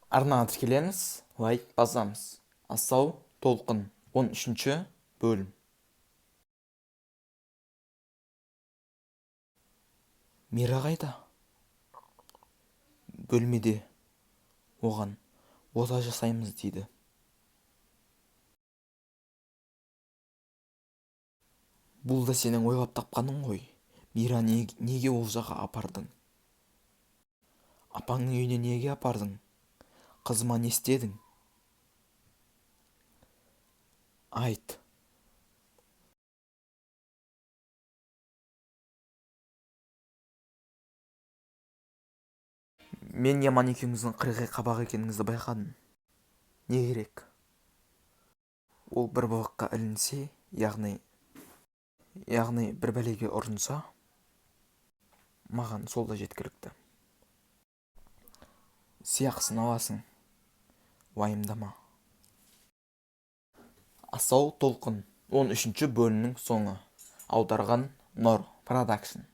Арнаға тіркелеміз, лайк басамыз. Асау толқын 13-ші бөлім. Мира қайда? Бөлмеде. Оған ота жасаймыз дейді. Бұл да сенің ойлап тапқаның ғой. Мира неге ол жаққа апардың? Апаңның үйіне неге апардың? Қызыма не істедің? Айт. Мен Яман екеуіңіздің қырғи қабақ екеніңізді байқадым. Не керек? Ол бір былыққа ілінсе, яғни бір бәлеге ұрынса, маған сол да жеткілікті. Сияқсын аласың, уайымдама. Асау толқын 13-ші бөлімнің соңы. Аударған Нор Продакшн.